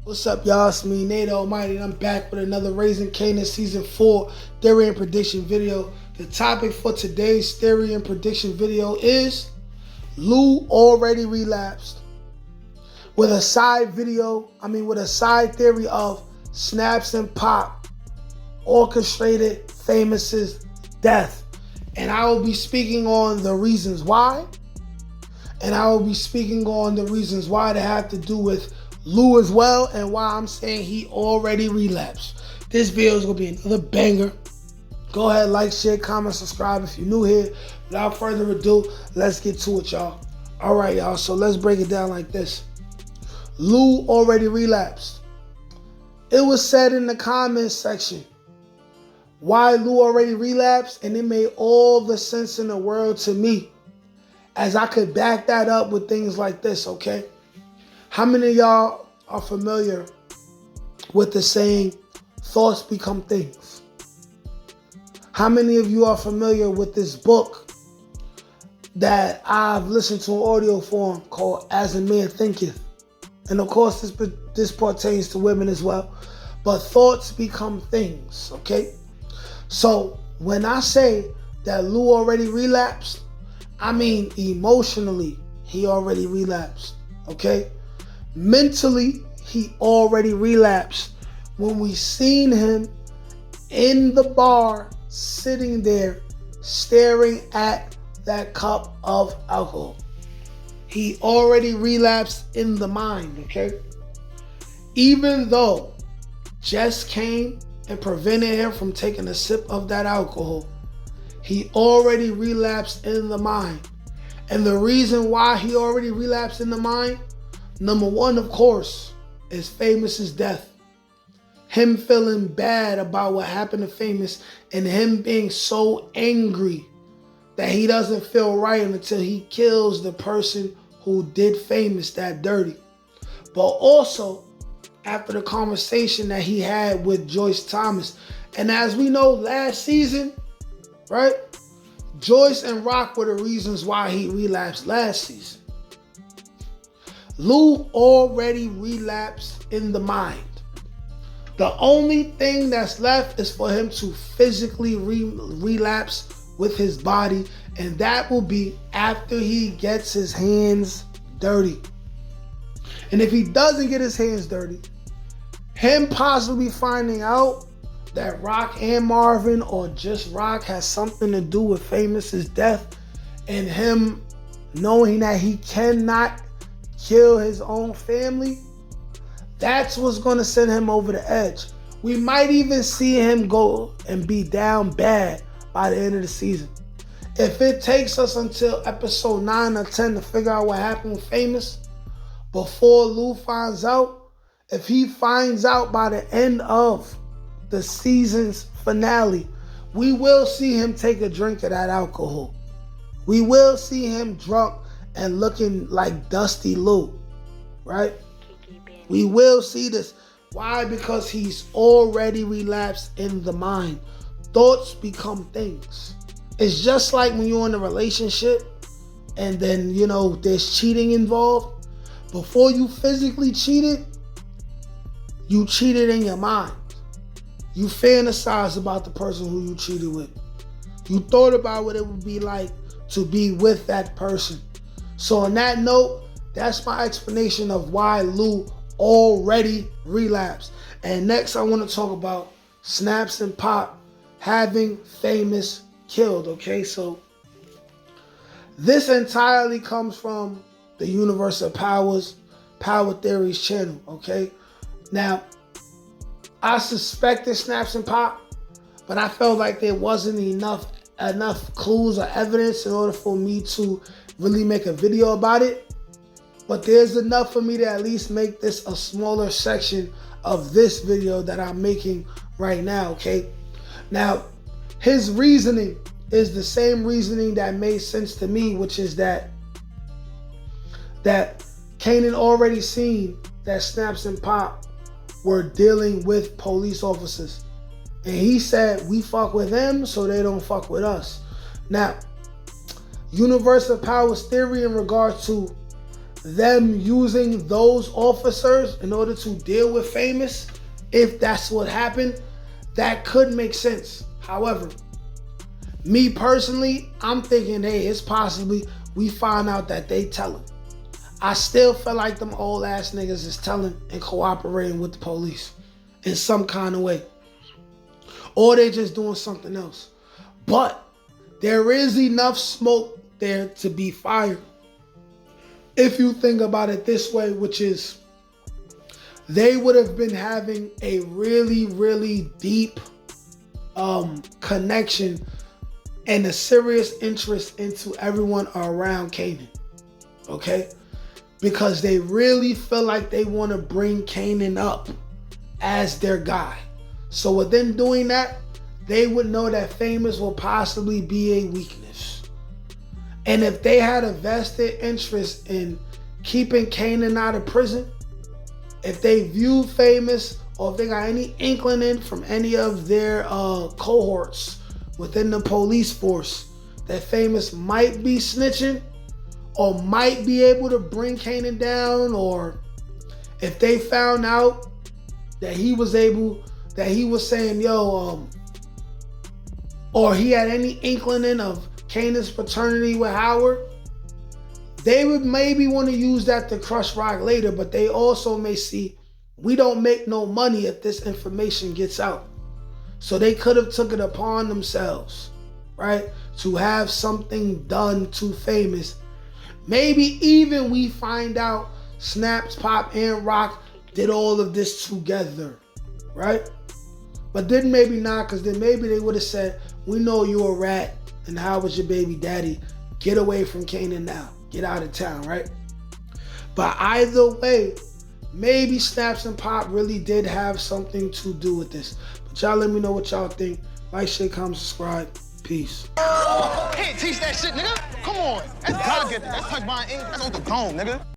What's up, y'all? It's me, Nate Almighty, and I'm back with another Raising Kanan Season 4 Theory and Prediction video. The topic for today's Theory and Prediction video is Lou already relapsed. With a side theory of Snaps and Pop orchestrated Famous's death. And I will be speaking on the reasons why. And I will be speaking on the reasons why that have to do with Lou as well, and why I'm saying he already relapsed. This video is going to be another banger. Go ahead, like, share, comment, subscribe if you're new here. Without further ado, let's get to it, y'all. All right, y'all, so let's break it down like this. Lou already relapsed. It was said in the comments section why Lou already relapsed, and it made all the sense in the world to me, as I could back that up with things like this, okay? How many of y'all are familiar with the saying, thoughts become things? How many of you are familiar with this book that I've listened to in audio form called As a Man Thinketh? And of course, this pertains to women as well. But thoughts become things, okay? So when I say that Lou already relapsed, I mean emotionally, he already relapsed, okay? Mentally, he already relapsed when we seen him in the bar, sitting there, staring at that cup of alcohol. He already relapsed in the mind, okay? Even though Jess came and prevented him from taking a sip of that alcohol, he already relapsed in the mind. And the reason why he already relapsed in the mind, number one, of course, is Famous's death. Him feeling bad about what happened to Famous, and him being so angry that he doesn't feel right until he kills the person who did Famous that dirty. But also, after the conversation that he had with Joyce Thomas. And as we know, last season, right? Joyce and Rock were the reasons why he relapsed last season. Lou already relapsed in the mind. The only thing that's left is for him to physically relapse with his body, and that will be after he gets his hands dirty. And if he doesn't get his hands dirty, him possibly finding out that Rock and Marvin, or just Rock, has something to do with Famous's death, and him knowing that he cannot kill his own family, that's what's going to send him over the edge. We might even see him go and be down bad by the end of the season. If it takes us until episode 9 or 10 to figure out what happened with Famous before Lou finds out, if he finds out by the end of the season's finale, we will see him take a drink of that alcohol. We will see him drunk and looking like Dusty Lou, right? We will see this. Why? Because he's already relapsed in the mind. Thoughts become things. It's just like when you're in a relationship and then, there's cheating involved. Before you physically cheated, you cheated in your mind. You fantasized about the person who you cheated with. You thought about what it would be like to be with that person. So on that note, that's my explanation of why Lou already relapsed. And next I want to talk about Snaps and Pop having Famous killed, okay? So this entirely comes from the Universe of Powers, Power Theories channel, okay? Now, I suspected Snaps and Pop, but I felt like there wasn't enough clues or evidence in order for me to really make a video about it. But there's enough for me to at least make this a smaller section of this video that I'm making right now, okay? Now, his reasoning is the same reasoning that made sense to me, which is that Kanan already seen that Snaps and Pop were dealing with police officers. And he said, we fuck with them so they don't fuck with us. Now, Universal Powers theory in regards to them using those officers in order to deal with Famous, if that's what happened, that could make sense. However, me personally, I'm thinking, hey, it's possibly we find out that they telling. I still feel like them old ass niggas is telling and cooperating with the police in some kind of way. Or they just doing something else. But there is enough smoke there to be fired. If you think about it this way, which is they would have been having a really, really deep connection and a serious interest into everyone around Kanan. Okay? Because they really feel like they want to bring Kanan up as their guy. So within doing that, they would know that Famous will possibly be a weakness. And if they had a vested interest in keeping Kanan out of prison, if they view Famous, or if they got any inkling in from any of their cohorts within the police force that Famous might be snitching or might be able to bring Kanan down, or if they found out that he was saying, or he had any inkling of Kanan's fraternity with Howard, they would maybe want to use that to crush Rock later, but they also may see we don't make no money if this information gets out. So they could have took it upon themselves, right, to have something done to Famous. Maybe even we find out Snaps, Pop, and Rock did all of this together, right? But then maybe not, because then maybe they would have said, we know you're a rat, and how was your baby daddy? Get away from Kanan now. Get out of town, right? But either way, maybe Snaps and Pop really did have something to do with this. But y'all let me know what y'all think. Like, share, comment, subscribe. Peace. Can't teach that shit, nigga. Come on. That's God get that. That's touch my ink. That's on the dome, nigga.